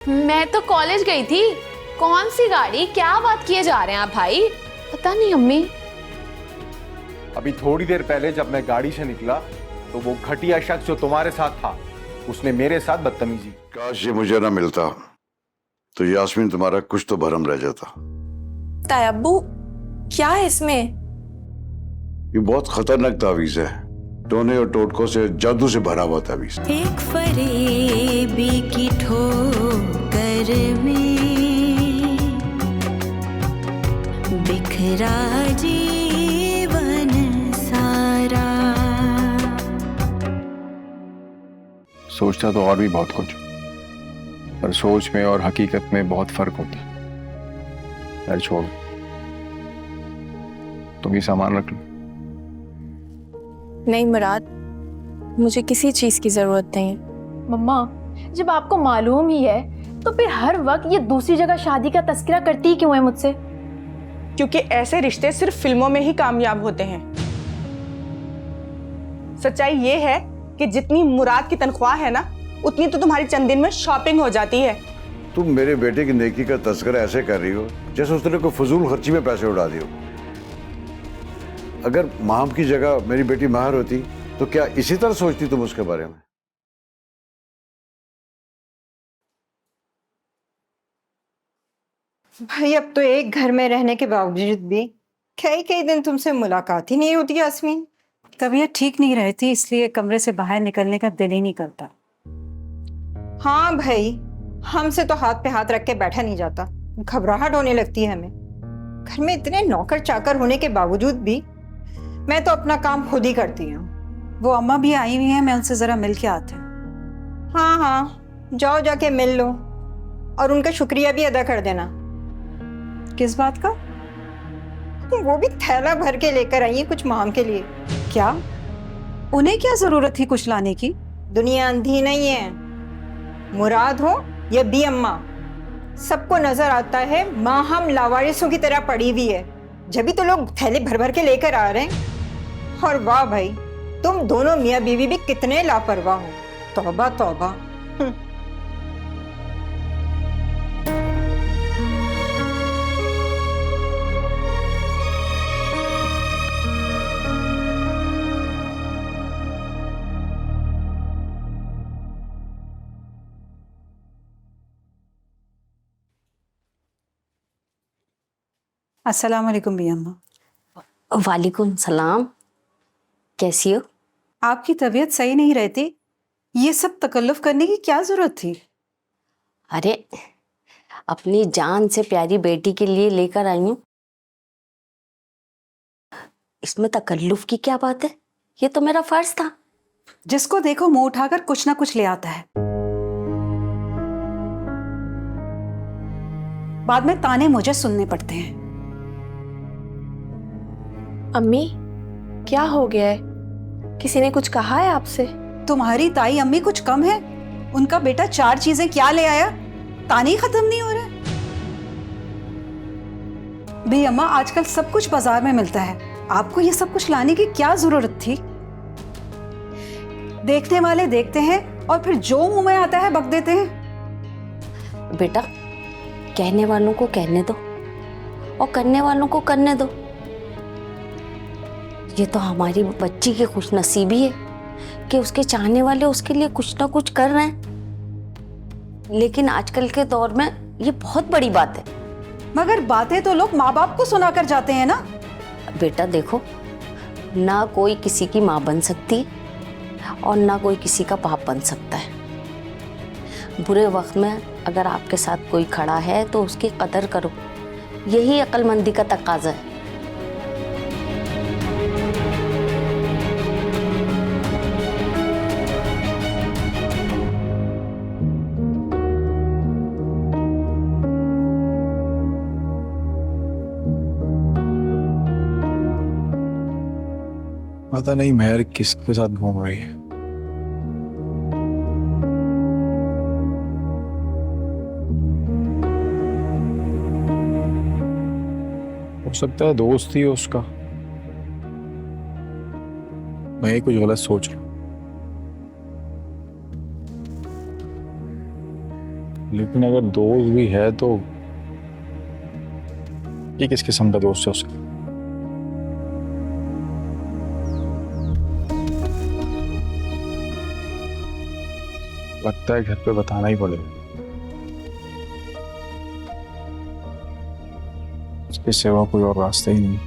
मैं तो कॉलेज गई थी। कौन सी गाड़ी, क्या बात किए जा रहे हैं आप भाई? पता नहीं अम्मी। अभी थोड़ी देर पहले जब मैं गाड़ी से निकला तो वो घटिया शख्स जो तुम्हारे साथ था उसने मेरे साथ बदतमीजी। काश ये मुझे ना मिलता तो यास्मीन तुम्हारा कुछ तो भरम रह जाता। ताया अब्बू, क्या है इसमें? ये बहुत खतरनाक तावीज है, टोने और टोटकों से, जादू से भरा हुआ तावीज। एक फरेबी की ठोकर में बिखरा जीवन सारा। सोचता तो और भी बहुत कुछ, पर सोच में और हकीकत में बहुत फर्क होता है। यार छोड़, तुम ही सामान रख लो। नहीं मुराद, मुझे किसी चीज की जरूरत नहीं है। मम्मा, जब आपको मालूम ही है तो फिर हर वक्त ये दूसरी जगह शादी का तस्करा करती ही क्यों है मुझसे? क्योंकि ऐसे रिश्ते सिर्फ फिल्मों में ही कामयाब होते हैं। सच्चाई ये है कि जितनी मुराद की तनख्वाह है ना, उतनी तो तुम्हारी चंद दिन में शॉपिंग हो जाती है। तुम मेरे बेटे की नेकी का तस्करा ऐसे कर रही हो जैसे उसने कोई फजूल खर्ची में पैसे उड़ा दिए हो। अगर माम की जगह मेरी बेटी माहिर होती तो क्या इसी तरह सोचती तुम उसके बारे में? भाई अब तो एक घर में रहने के बावजूद भी कई कई दिन तुमसे मुलाकात ही नहीं होती यास्मीन। तबीयत ठीक नहीं रहती, इसलिए कमरे से बाहर निकलने का दिल ही नहीं करता। हाँ भाई, हमसे तो हाथ पे हाथ रख के बैठा नहीं जाता, घबराहट होने लगती है हमें। घर में इतने नौकर चाकर होने के बावजूद भी मैं तो अपना काम खुद ही करती हूँ। वो अम्मा भी आई हुई हैं, मैं उनसे जरा मिल के आते हैं। हाँ हाँ, जाओ जाके मिल लो और उनका शुक्रिया भी अदा कर देना। किस बात का? वो भी थैला भर के लेकर आई है कुछ माम के लिए। क्या? उन्हें क्या जरूरत थी कुछ लाने की? दुनिया अंधी नहीं है, मुराद हो या बी अम्मा, सबको नजर आता है माँ हम लावारिसों की तरह पड़ी हुई है, जब भी तो लोग थैले भर भर के लेकर आ रहे हैं। और वाह भाई, तुम दोनों मियाँ बीवी भी कितने लापरवाह हो। तौबा तौबा। अस्सलाम वालेकुम भी अम्मा। वालेकुम सलाम। कैसी हो? आपकी तबीयत सही नहीं रहती, ये सब तकल्लुफ करने की क्या जरूरत थी? अरे अपनी जान से प्यारी बेटी के लिए लेकर आई हूँ, इसमें तकल्लुफ की क्या बात है? ये तो मेरा फर्ज था। जिसको देखो मुंह उठाकर कुछ ना कुछ ले आता है, बाद में ताने मुझे सुनने पड़ते हैं। अम्मी, क्या हो गया है? किसी ने कुछ कहा है आपसे? तुम्हारी ताई अम्मी कुछ कम है? उनका बेटा 4 चीजें क्या ले आया, ताने ही खत्म नहीं हो रहे। भी अम्मा, आजकल सब कुछ बाजार में मिलता है, आपको ये सब कुछ लाने की क्या जरूरत थी? देखने वाले देखते हैं और फिर जो मुंह में आता है बक देते हैं। बेटा, कहने वालों को कहने दो और करने वालों को करने दो। ये तो हमारी बच्ची की खुशनसीबी है कि उसके चाहने वाले उसके लिए कुछ ना कुछ कर रहे हैं, लेकिन आजकल के दौर में ये बहुत बड़ी बात है। मगर बातें तो लोग माँ बाप को सुनाकर जाते हैं ना। बेटा देखो, ना कोई किसी की माँ बन सकती और ना कोई किसी का बाप बन सकता है। बुरे वक्त में अगर आपके साथ कोई खड़ा है तो उसकी कदर करो, यही अक्लमंदी का तकाजा है। पता नहीं महर किसके साथ घूम रही है। हो सकता है दोस्त ही है उसका, मैं ही कुछ गलत सोच रहा हूं। लेकिन अगर दोस्त भी है तो ये किस किस्म का दोस्त है उसका? लगता है घर पे बताना ही पड़ेगा। उसके सिवा कोई और रास्ता ही नहीं।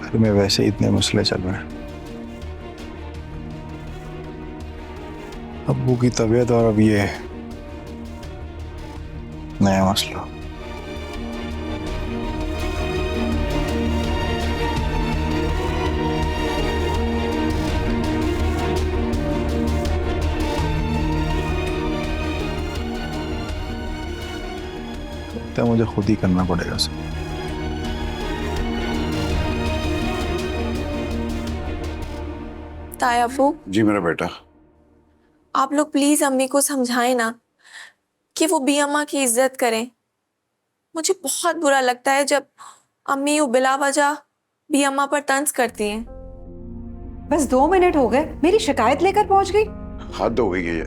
घर में वैसे ही इतने मसले चल रहे हैं। अब्बू की तबीयत और अब ये नया मसला। लगता है मुझे खुद ही करना पड़ेगा सब। ताया अब्बू, जी मेरा बेटा। आप लोग प्लीज अम्मी को समझाएं ना कि वो बी अम्मा की इज्जत करें। मुझे बहुत बुरा लगता है जब अम्मी वो बिला वजह बी अम्मा पर तंज करती हैं। बस 2 मिनट हो गए, मेरी शिकायत लेकर पहुंच गई। हद हो गई है ये।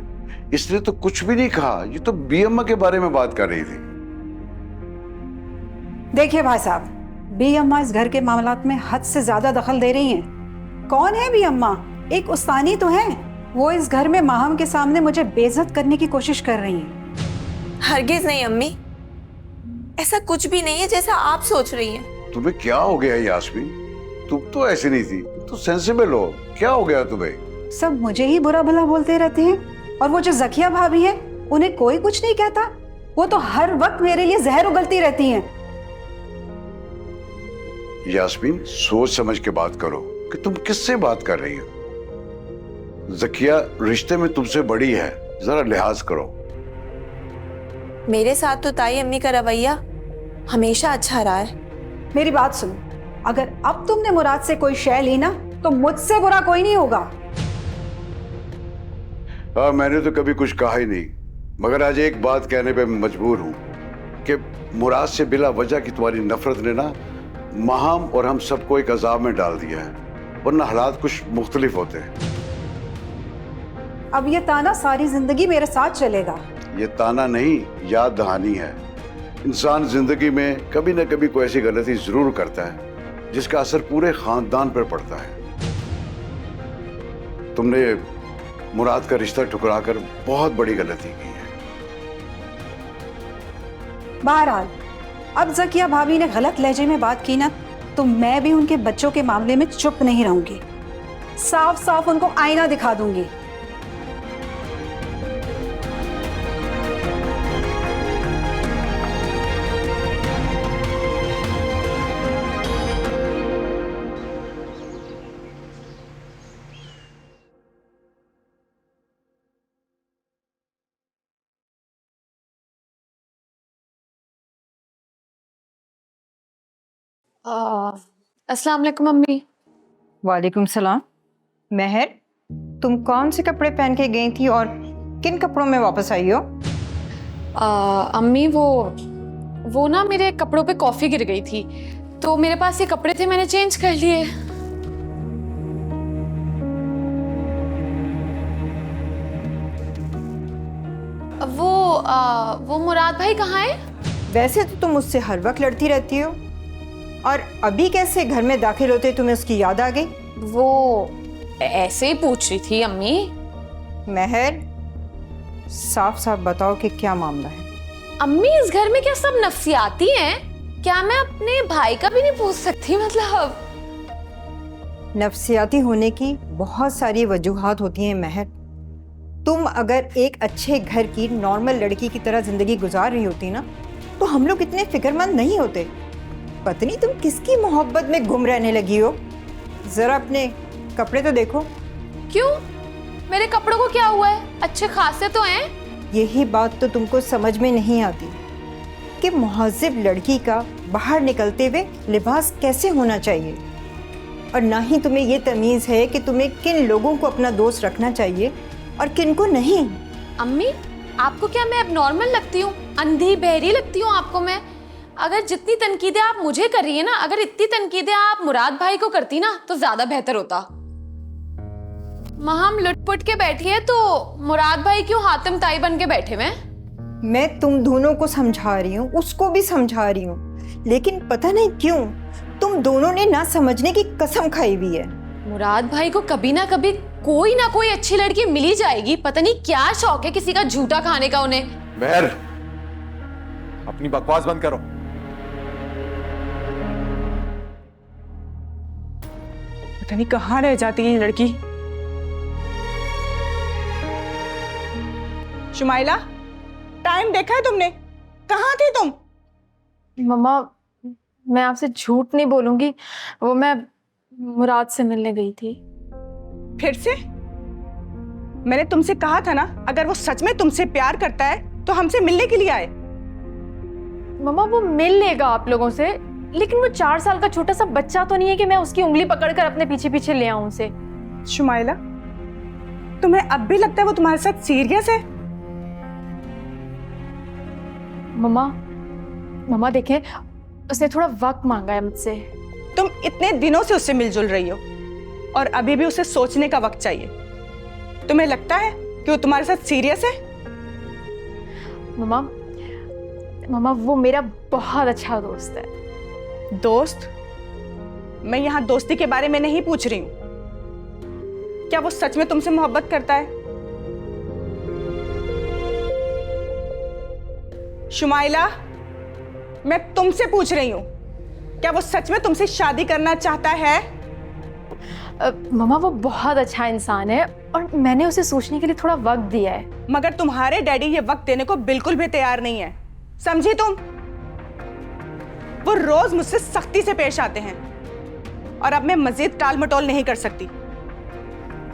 इसने तो कुछ भी नहीं कहा, ये तो बी अम्मा के बारे में बात कर रही थी। देखिए भाई साहब, बी अम्मा इस घर के मामलात में हद से ज्यादा दखल दे रही हैं। कौन है बी अम्मा? एक उस्तानी तो है। वो इस घर में माहम के सामने मुझे बेइज्जत करने की कोशिश कर रही हैं। हरगिज नहीं अम्मी, ऐसा कुछ भी नहीं है जैसा आप सोच रही हैं। तुम्हें क्या हो गया यास्मीन? तुम तो ऐसी नहीं थी, तो सेंसिबल हो। क्या हो गया तुम्हें? सब मुझे ही बुरा भला बोलते रहते हैं, और वो जो जकिया भाभी है उन्हें कोई कुछ नहीं कहता। वो तो हर वक्त मेरे लिए जहर उगलती रहती हैं। यास्मीन, सोच समझ के बात करो कि तुम किससे बात कर रही हो। जकिया रिश्ते में तुमसे बड़ी है, जरा लिहाज करो। मेरे साथ तो ताई अम्मी का रवैया हमेशा अच्छा रहा है। मेरी बात सुनो, अगर अब तुमने मुराद से कोई शय ली ना तो मुझसे बुरा कोई नहीं होगा। मैंने तो कभी कुछ कहा ही नहीं, मगर आज एक बात कहने पे मैं मजबूर हूं कि मुराद से बिला वजह की तुम्हारी नफरत ने ना माहम और हम सबको एक अजाब में डाल दिया है, वरना हालात कुछ मुख्तलिफ होते हैं। अब ये ताना सारी जिंदगी मेरे साथ चलेगा। ये ताना नहीं, याद दहानी है। इंसान जिंदगी में कभी न कभी कोई ऐसी गलती जरूर करता है जिसका असर पूरे खानदान पर पड़ता है। तुमने मुराद का रिश्ता ठुकराकर बहुत बड़ी गलती की है। बहरहाल, अब जकिया भाभी ने गलत लहजे में बात की ना तो मैं भी उनके बच्चों के मामले में चुप नहीं रहूंगी। साफ साफ उनको आईना दिखा दूंगी। अस्सलाम वालेकुम मम्मी। वालेकुम सलाम। महर, तुम कौन से कपड़े पहन के गई थी और किन कपड़ों में वापस आई हो? अम्मी वो ना मेरे कपड़ों पे कॉफी गिर गई थी, तो मेरे पास ये कपड़े थे, मैंने चेंज कर लिए। वो मुराद भाई कहाँ है? वैसे तो तुम मुझसे हर वक्त लड़ती रहती हो, और अभी कैसे घर में दाखिल होते तुम्हें उसकी याद आ गई? वो ऐसे ही पूछ रही थी अम्मी। महर, साफ साफ बताओ कि क्या मामला है? अम्मी, इस घर में क्या सब नफसियाती हैं? क्या मैं अपने भाई का भी नहीं पूछ सकती? मतलब नफसियाती होने की बहुत सारी वजूहात होती हैं महर। तुम अगर एक अच्छे घर की नॉर्मल लड़की की तरह जिंदगी गुजार रही होती ना तो हम लोग इतने फिक्रमंद नहीं होते। पता नहीं तुम किसकी मोहब्बत में गुम रहने लगी हो। जरा अपने कपड़े तो देखो। क्यों? मेरे कपड़ों को क्या हुआ है? अच्छे खासे तो हैं। यही बात तो तुमको समझ में नहीं आती कि मुहज्जिब लड़की का बाहर निकलते हुए लिबास कैसे होना चाहिए, और ना ही तुम्हें ये तमीज़ है कि तुम्हें किन लोगों को अपना दोस्त रखना चाहिए और किन को नहीं। अम्मी, आपको क्या मैं अब नॉर्मल लगती हूँ? अंधी बहरी लगती हूँ आपको मैं? अगर जितनी तनकीदें आप मुझे कर रही है ना, अगर इतनी तनकीदें आप मुराद भाई को करती ना तो ज्यादा बेहतर होता। हम लुटपुट के बैठी है तो मुराद भाई क्यों हातिम ताई बन के बैठे हुए हैं? मैं तुम दोनों को समझा रही हूँ, उसको भी समझा रही हूँ, लेकिन पता नहीं क्यों तुम दोनों ने ना समझने की कसम खाई हुई है। मुराद भाई को कभी ना कभी कोई ना कोई अच्छी लड़की मिल ही जाएगी। पता नहीं क्या शौक है किसी का झूठा खाने का उन्हें। मेहर, अपनी बकवास बंद करो। पता नहीं कहाँ रह जाती है ये लड़की। शुमाइला, टाइम देखा है तुमने? कहाँ थी तुम? मम्मा, मैं आपसे झूठ नहीं बोलूंगी, वो मैं मुराद से मिलने गई थी। फिर से? मैंने तुमसे कहा था ना, अगर वो सच में तुमसे प्यार करता है तो हमसे मिलने के लिए आए। मम्मा, वो मिल लेगा आप लोगों से, लेकिन वो 4 साल का छोटा सा बच्चा तो नहीं है कि मैं उसकी उंगली पकड़कर अपने पीछे पीछे ले आऊं उसे। शुमाइला, तुम्हें अब भी लगता है वो तुम्हारे साथ सीरियस है? मम्मा देखें, उसने थोड़ा वक्त मांगा है मुझसे। तुम इतने दिनों से उससे मिलजुल रही हो और अभी भी उसे सोचने का वक्त चाहिए। तुम्हें लगता है कि वो तुम्हारे साथ सीरियस है? मम्मा, वो मेरा बहुत अच्छा दोस्त है। दोस्त? मैं यहाँ दोस्ती के बारे में नहीं पूछ रही हूँ। क्या वो सच में तुमसे मोहब्बत करता है? शुमाइला, मैं तुमसे पूछ रही हूँ, क्या वो सच में तुमसे शादी करना चाहता है? मम्मा, वो बहुत अच्छा इंसान है और मैंने उसे सोचने के लिए थोड़ा वक्त दिया है। मगर तुम्हारे डैडी ये वक्त देने को बिल्कुल भी तैयार नहीं है, समझी तुम? वो रोज मुझसे सख्ती से पेश आते हैं और अब मैं मजीद टाल मटोल नहीं कर सकती।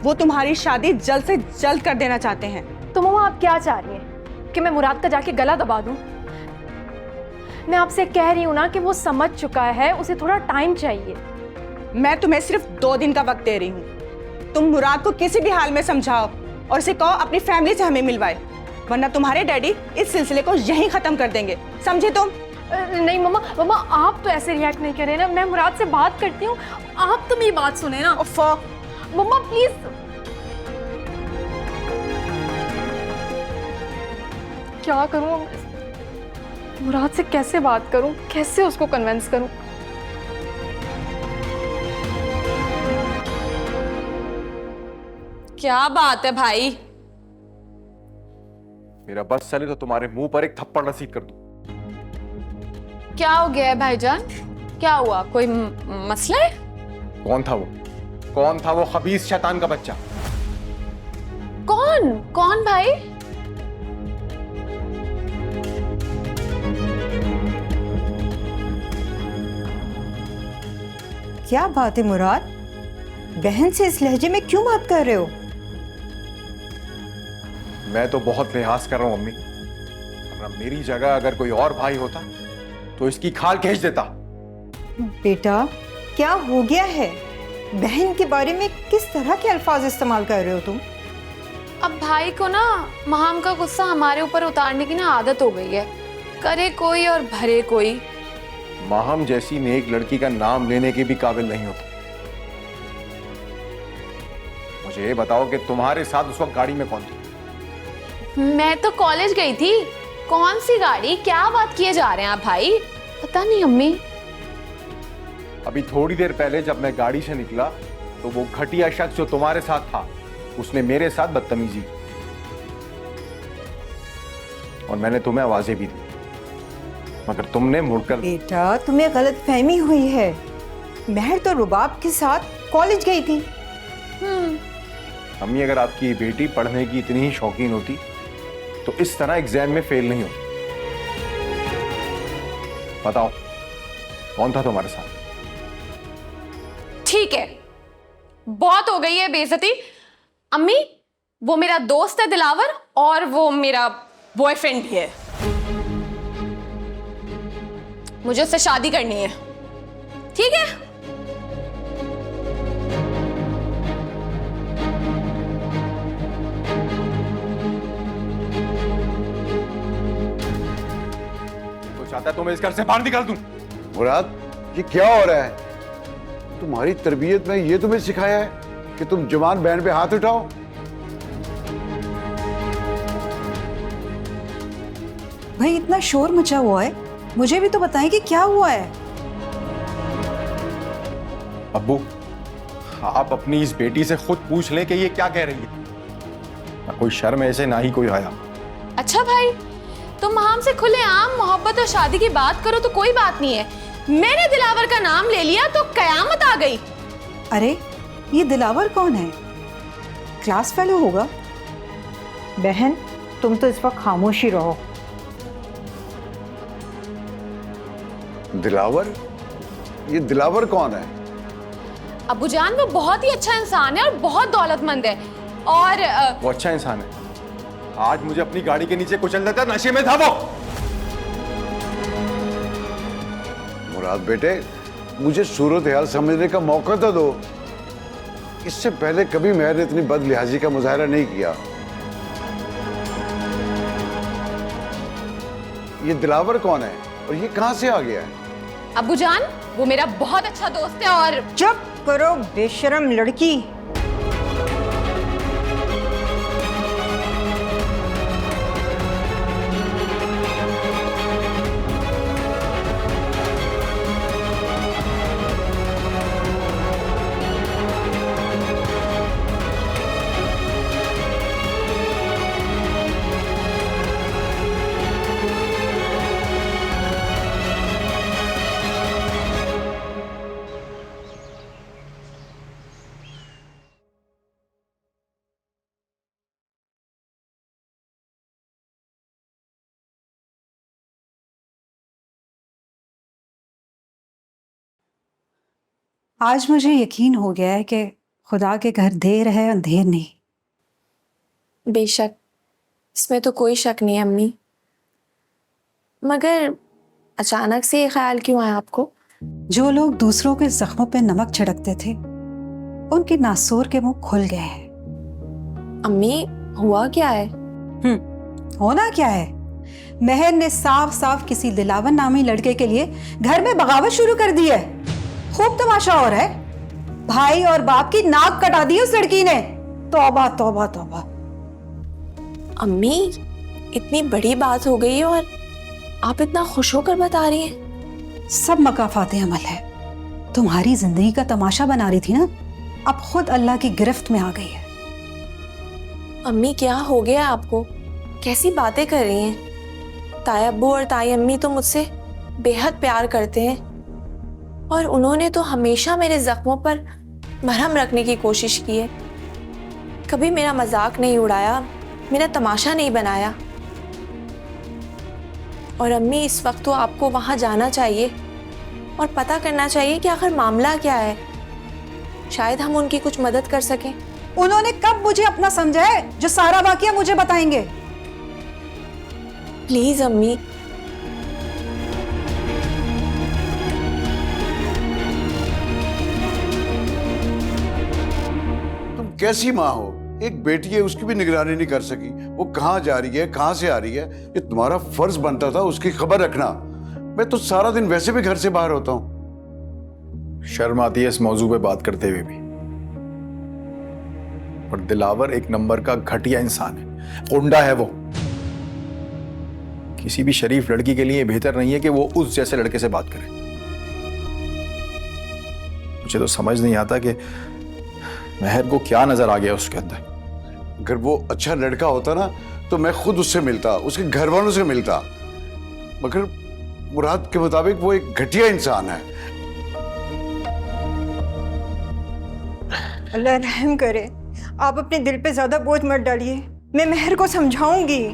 वो तुम्हारी शादी जल्द से जल्द कर देना चाहते हैं। तो मम्मा, आप क्या चाह रही हैं कि मैं मुराद का जाके गला दबा दूं? मैं आपसे कह रही हूं ना कि वो समझ चुका है, उसे थोड़ा टाइम चाहिए। मैं तुम्हें सिर्फ 2 दिन का वक्त दे रही हूँ। तुम मुराद को किसी भी हाल में समझाओ और उसे कहो अपनी फैमिली से हमें मिलवाए, वरना तुम्हारे डैडी इस सिलसिले को यहीं खत्म कर देंगे, समझे तुम? नहीं मम्मा, आप तो ऐसे रिएक्ट नहीं करें ना। मैं मुराद से बात करती हूँ, आप तो मेरी बात सुने ना। मम्मा प्लीज। क्या करूँ? मुराद से कैसे बात करूँ, कैसे उसको कन्विंस करूँ? क्या बात है भाई? मेरा बस चले तो तुम्हारे मुंह पर एक थप्पड़ नसीब कर दूं। क्या हो गया है भाईजान? क्या हुआ? कोई मसला है? कौन था वो? कौन था वो खबीस शैतान का बच्चा? कौन भाई? क्या बात है मुराद, बहन से इस लहजे में क्यों बात कर रहे हो? मैं तो बहुत लिहाज कर रहा हूं अम्मी, वरना मेरी जगह अगर कोई और भाई होता तो इसकी खाल खींच देता। बेटा, क्या हो गया है? बहन के बारे में किस तरह के अल्फाज इस्तेमाल कर रहे हो तुम? अब भाई को ना महाम का गुस्सा हमारे ऊपर उतारने की ना आदत हो गई है। करे कोई और भरे कोई। माहम जैसी नेक लड़की का नाम लेने के भी काबिल नहीं होता। मुझे ये बताओ कि तुम्हारे साथ उस वक्त गाड़ी में कौन था? मैं तो कॉलेज गई थी। कौन सी गाड़ी? क्या बात किए जा रहे हैं आप भाई? पता नहीं अम्मी। अभी थोड़ी देर पहले जब मैं गाड़ी से निकला तो वो घटिया शख्स जो तुम्हारे साथ था उसने मेरे साथ बदतमीजी की और मैंने तुम्हें आवाजें भी दी, मगर तुमने मुड़कर। बेटा, तुम्हें गलत फहमी हुई है। महर तो रुबाब के साथ कॉलेज गई थी। अम्मी, अगर आपकी बेटी पढ़ने की इतनी ही शौकीन होती तो इस तरह एग्जाम में फेल नहीं होती। बताओ कौन था तुम्हारे साथ? ठीक है, बहुत हो गई है बेइज्जती। अम्मी, वो मेरा दोस्त है दिलावर और वो मेरा बॉयफ्रेंड भी है। मुझे उससे शादी करनी है, ठीक है? चाहता है तो मैं इस घर से बाहर निकाल दूं। मुराद, ये क्या हो रहा है? तुम्हारी तरबियत में ये तुम्हें सिखाया है कि तुम जवान बहन पे हाथ उठाओ? भाई इतना शोर मचा हुआ है, मुझे भी तो बताएं कि क्या हुआ है। अब्बू, आप अपनी इस बेटी से खुद पूछ लें कि ये क्या कह रही है। ना कोई शर्म है इसे, ना ही कोई हया। अच्छा भाई, तुम हमसे खुलेआम मोहब्बत और शादी की बात करो तो कोई बात नहीं है, मैंने दिलावर का नाम ले लिया तो कयामत आ गई। अरे ये दिलावर कौन है? क्लास फेलो होगा। बहन, तुम तो इस वक्त खामोश ही रहो। दिलावर? ये दिलावर कौन है? अब्बूजान वो बहुत ही अच्छा इंसान है और बहुत दौलतमंद है और वो अच्छा इंसान है। आज मुझे अपनी गाड़ी के नीचे कुचल देता, नशे में था वो। मुराद बेटे, मुझे सूरत हाल समझने का मौका तो दो। इससे पहले कभी मैंने इतनी बदलिहाजी का मुजाहरा नहीं किया। ये दिलावर कौन है और ये कहां से आ गया है? अब्बूजान वो मेरा बहुत अच्छा दोस्त है और चुप करो बेशरम लड़की। आज मुझे यकीन हो गया है कि खुदा के घर देर है अंधेर नहीं। बेशक, इसमें तो कोई शक नहीं है अम्मी, मगर अचानक से ये ख्याल क्यों आया आपको? जो लोग दूसरों के जख्मों पे नमक छिड़कते थे, उनके नासूर के मुंह खुल गए हैं। अम्मी, हुआ क्या है? होना क्या है? महर ने साफ साफ किसी दिलावर नामी लड़के के लिए घर में बगावत शुरू कर दी है। खूब तमाशा हो रहा है। भाई और बाप की नाक कटा दी उस लड़की ने। तौबा तौबा तौबा। अम्मी, इतनी बड़ी बात हो गई और आप इतना खुश होकर बता रही हैं। सब मकाफाते अमल है। तुम्हारी जिंदगी का तमाशा बना रही थी ना, अब खुद अल्लाह की गिरफ्त में आ गई है। अम्मी, क्या हो गया आपको? कैसी बातें कर रही हैं? ताई अब्बू और ताई अम्मी तो मुझसे बेहद प्यार करते हैं और उन्होंने तो हमेशा मेरे जख्मों पर मरहम रखने की कोशिश की है। कभी मेरा मजाक नहीं उड़ाया, मेरा तमाशा नहीं बनाया। और अम्मी, इस वक्त तो आपको वहां जाना चाहिए और पता करना चाहिए कि आखिर मामला क्या है। शायद हम उनकी कुछ मदद कर सकें। उन्होंने कब मुझे अपना समझा है जो सारा वाकया मुझे बताएंगे? प्लीज अम्मी। तुम कैसी माँ हो? एक बेटी है, उसकी भी निगरानी नहीं कर सकी। वो कहाँ जा रही है, कहाँ से आ रही है, ये तुम्हारा फर्ज बनता था उसकी खबर रखना। मैं तो सारा दिन वैसे भी घर से बाहर होता हूँ। शर्म आती है इस मौजू पे बात करते हुए भी। पर दिलावर एक नंबर का घटिया इंसान है, गुंडा है वो। किसी भी शरीफ लड़की के लिए बेहतर नहीं है कि वो उस जैसे लड़के से बात करे। मुझे तो समझ नहीं आता कि महर को क्या नजर आ गया उसके अंदर। अगर वो अच्छा लड़का होता ना तो मैं खुद उससे मिलता, उसके घर वालों से मिलता। मगर मुराद के मुताबिक वो एक घटिया इंसान है। अल्लाह रहम करे, आप अपने दिल पे ज्यादा बोझ मत डालिए। मैं महर को समझाऊंगी।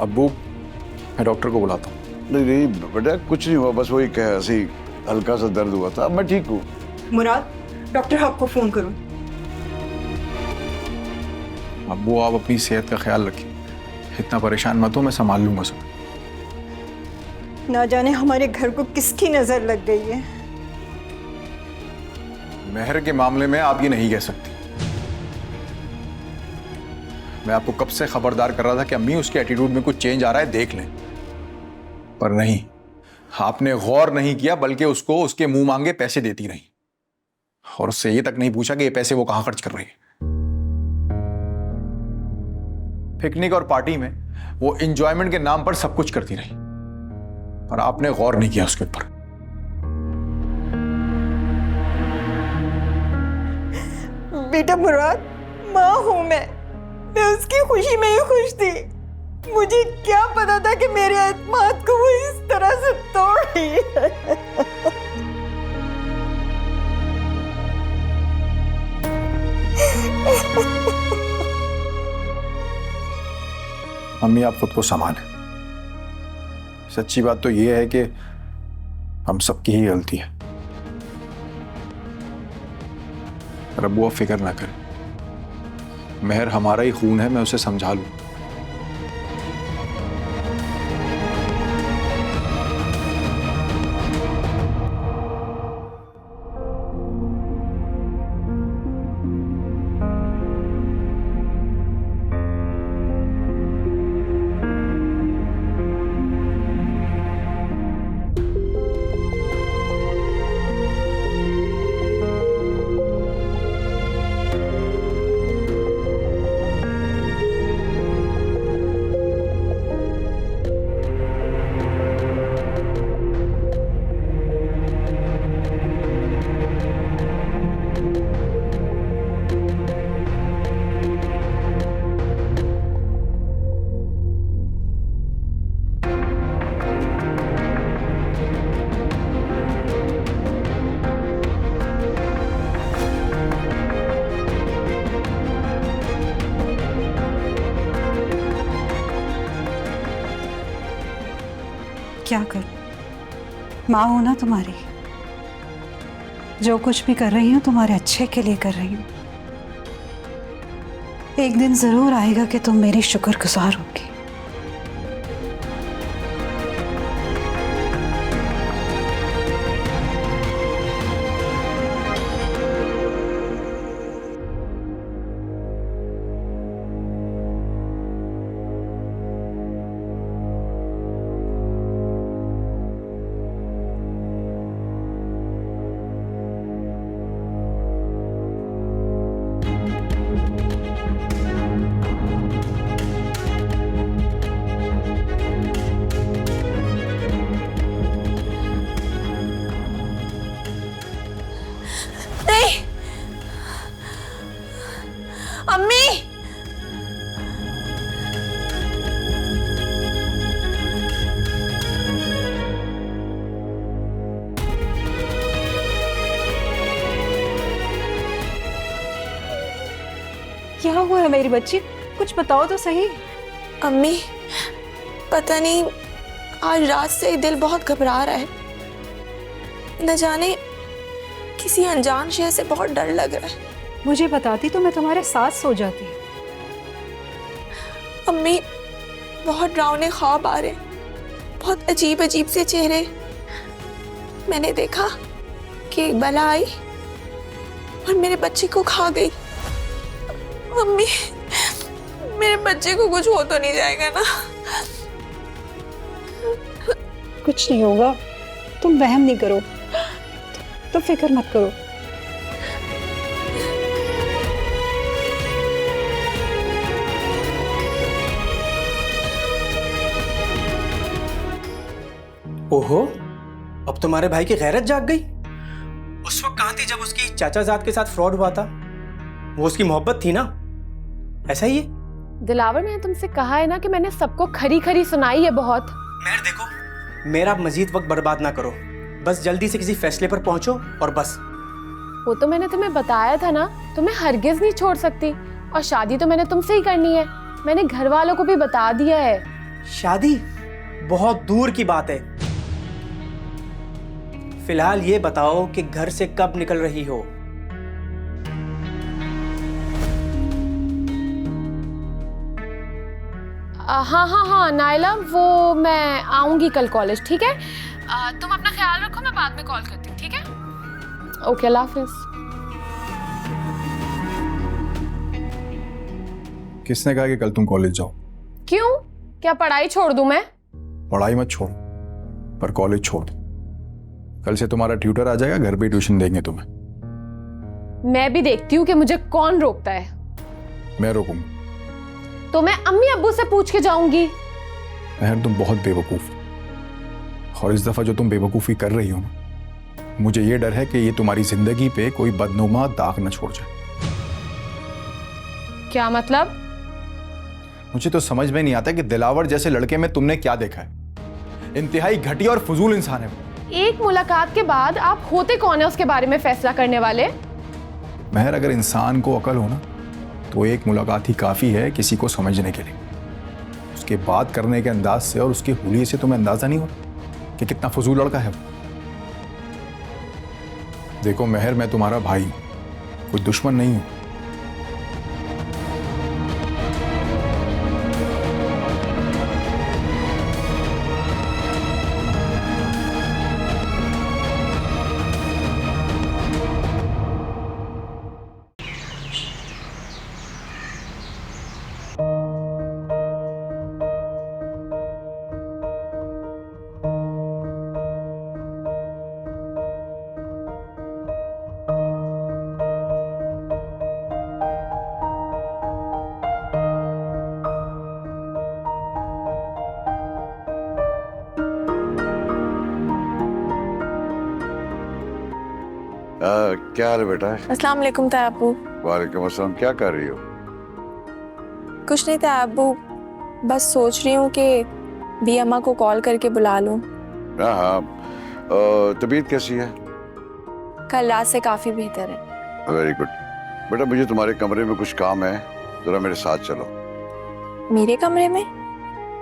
अब्बू, मैं डॉक्टर को बुलाता हूँ। नहीं नहीं बेटा, कुछ नहीं हुआ, बस वही ऐसे ही हल्का सा दर्द हुआ था। मैं ठीक हूँ। मुराद, डॉक्टर आपको फोन करूं? अब्बू, आप अपनी सेहत का ख्याल रखिए, इतना परेशान मत हो, मैं संभाल लूंगा सब। ना जाने हमारे घर को किसकी नजर लग गई है। महर के मामले में आप ये नहीं कह सकती। मैं आपको कब से खबरदार कर रहा था कि अम्मी, उसके एटीट्यूड में कुछ चेंज आ रहा है, देख लें। पर नहीं, आपने गौर नहीं किया, बल्कि उसको उसके मुंह मांगे पैसे देती रही और उससे ये तक नहीं पूछा कि ये पैसे वो कहां खर्च कर रही है। पिकनिक और पार्टी में वो एंजॉयमेंट के नाम पर सब कुछ करती रही और आपने गौर नहीं किया उसके ऊपर। बेटा मुराद, माँ हूं मैं उसकी खुशी में ही खुश थी। मुझे क्या पता था कि मेरे एतमाद को वो इस तरह से तोड़ रही है। अम्मी, आप खुद को संभालें। सच्ची बात तो ये है कि हम सबकी ही गलती है। पर अब वो फिक्र ना करें, मेहर हमारा ही खून है, मैं उसे समझा लूं। क्या कर, माँ हो ना तुम्हारी, जो कुछ भी कर रही हूँ तुम्हारे अच्छे के लिए कर रही हूँ। एक दिन जरूर आएगा कि तुम मेरी शुक्रगुजार होगी। अम्मी, क्या हुआ है मेरी बच्ची? कुछ बताओ तो सही। अम्मी, पता नहीं आज रात से ही दिल बहुत घबरा रहा है। न जाने किसी अनजान शय से बहुत डर लग रहा है। मुझे बताती तो मैं तुम्हारे साथ सो जाती। अम्मी, बहुत डरावने ख्वाब आ रहे, बहुत अजीब अजीब से चेहरे। मैंने देखा कि एक बला आई और मेरे बच्चे को खा गई। मम्मी, मेरे बच्चे को कुछ हो तो नहीं जाएगा ना? कुछ नहीं होगा, तुम वहम नहीं करो, तो फिक्र मत करो। ओहो, अब तुम्हारे भाई की गैरत जाग गई। उस वक्त कहाँ थी जब उसकी चाचाजाद के साथ फ्रॉड हुआ था? वो उसकी मोहब्बत थी ना, ऐसा ही है। दिलावर, मैंने तुमसे कहा है ना कि मैंने सबको खरी खरी सुनाई है बहुत। मेहर देखो, मेरा मजीद वक्त बर्बाद ना करो, बस जल्दी से किसी फैसले पर पहुंचो और बस। वो तो मैंने तुम्हें बताया था ना, तुम्हें हरगिज नहीं छोड़ सकती, और शादी तो मैंने तुमसे ही करनी है। मैंने घर वालों को भी बता दिया है। शादी बहुत दूर की बात है। फिलहाल ये बताओ कि घर से कब निकल रही हो? हाँ हाँ हाँ नायला, वो मैं आऊंगी कल कॉलेज, ठीक है? तुम अपना ख्याल रखो, मैं बाद में कॉल करती हूँ, ठीक है? ओके, अल्लाह हाफिज। किसने कहा कि कल तुम कॉलेज जाओ? क्यों? क्या पढ़ाई छोड़ दूं मैं? पढ़ाई मत छोड़, पर कॉलेज छोड़ दो। कल से तुम्हारा ट्यूटर आ जाएगा, घर पे ट्यूशन देंगे तुम्हें। मैं भी देखती हूँ कि मुझे कौन रोकता है। मैं रोकूंगा तो मैं अम्मी अब्बू से पूछ के जाऊंगी। महर, तुम बहुत बेवकूफ हो, और इस दफा जो तुम बेवकूफी कर रही हो ना, मुझे ये डर है कि ये तुम्हारी जिंदगी पे कोई बदनुमा दाग न छोड़ जाए। क्या मतलब? मुझे तो समझ में नहीं आता कि दिलावर जैसे लड़के में तुमने क्या देखा है। इंतहाई घटिया और फजूल इंसान है वो। एक मुलाकात के बाद आप होते कौन है उसके बारे में फैसला करने वाले? महर, अगर इंसान को अकल हो ना, तो एक मुलाकात ही काफी है किसी को समझने के लिए। उसके बात करने के अंदाज से और उसके हुलिये से तुम्हें अंदाजा नहीं हो कि कितना फजूल लड़का है वो। देखो महर, मैं तुम्हारा भाई हूं, कोई दुश्मन नहीं हूं। क्या हाल है बेटा? अस्सलाम वालेकुम ताया अब्बू। वालेकुम अस्सलाम। क्या कर रही हो? कुछ नहीं ताया अब्बू, बस सोच रही हूँ कि बी अम्मा को कॉल करके बुला लूँ। हाँ हाँ। तबीयत कैसी है? कल रात से काफी बेहतर है। Very good. बेटा, मुझे तुम्हारे कमरे में कुछ काम है, जरा मेरे साथ चलो। मेरे कमरे में?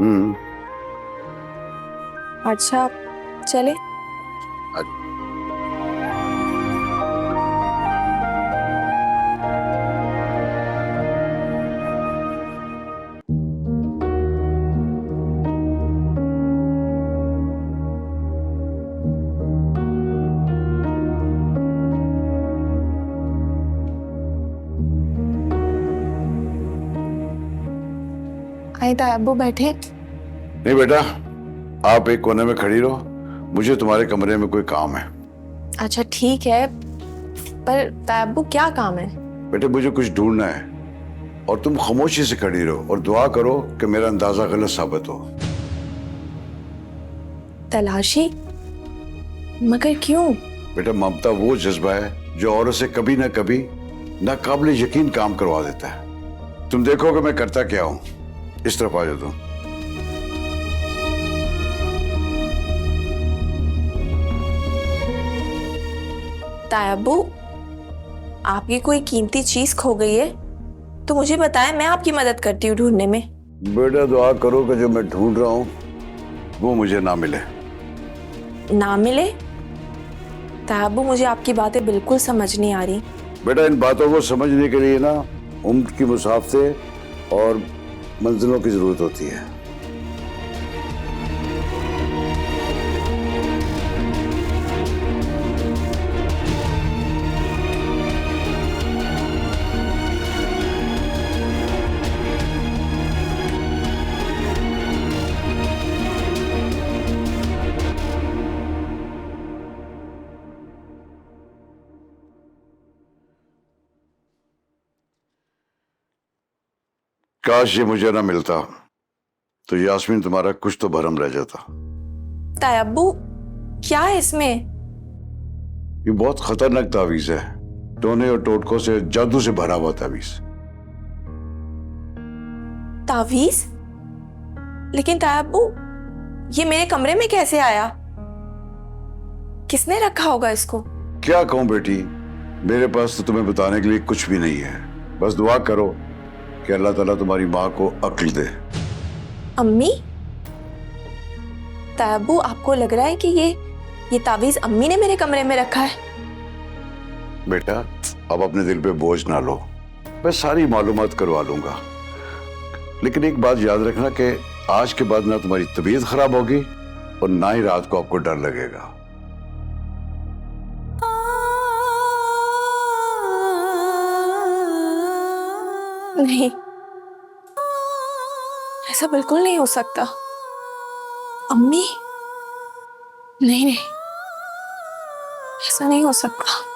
हम्म। अच्छा, चले। आए ताया अब्बू, बैठे। नहीं बेटा, आप एक कोने में खड़ी रहो, मुझे तुम्हारे कमरे में कोई काम है। अच्छा ठीक है, पर ताया अब्बू क्या काम है? बेटे, मुझे कुछ ढूंढना है और तुम खामोशी से खड़ी रहो और दुआ करो कि मेरा अंदाजा गलत साबित हो। तलाशी? मगर क्यों? बेटा, ममता वो जज्बा है जो औरत से कभी ना कभी नाकाबिले यकीन काम करवा देता है। तुम देखोगे मैं करता क्या हूं। इस तरफ आ जाओ तुम। ताया अब्बू, आपकी कोई कीमती चीज खो गई है तो मुझे बताएं, मैं आपकी मदद करती हूँ ढूंढने में। बेटा, दुआ करो कि जो मैं ढूंढ रहा हूं वो मुझे ना मिले। ना मिले? ताया अब्बू, मुझे आपकी बातें बिल्कुल समझ नहीं आ रही। बेटा, इन बातों को समझने के लिए ना उम्र की मुसाफते और मंजिलों की जरूरत होती है। काश ये मुझे ना मिलता तो यास्मीन तुम्हारा कुछ तो भरम रह जाता। ताया अब्बू, क्या है इसमें? ये बहुत खतरनाक तावीज है, टोने और टोटकों से, जादू से भरा हुआ तावीज। तावीज? लेकिन ताया अब्बू, ये मेरे कमरे में कैसे आया? किसने रखा होगा इसको? क्या कहूं बेटी, मेरे पास तो तुम्हें बताने के लिए कुछ भी नहीं है। बस दुआ करो कि अल्लाह ताला तुम्हारी माँ को अक्ल दे। अम्मी? ताया अब्बू, आपको लग रहा है कि ये तावीज अम्मी ने मेरे कमरे में रखा है? बेटा, अब अपने दिल पे बोझ ना लो, मैं सारी मालूमात करवा लूंगा। लेकिन एक बात याद रखना कि आज के बाद ना तुम्हारी तबीयत खराब होगी और ना ही रात को आपको डर लगेगा। नहीं, ऐसा बिल्कुल नहीं हो सकता। अम्मी, नहीं नहीं, ऐसा नहीं हो सकता।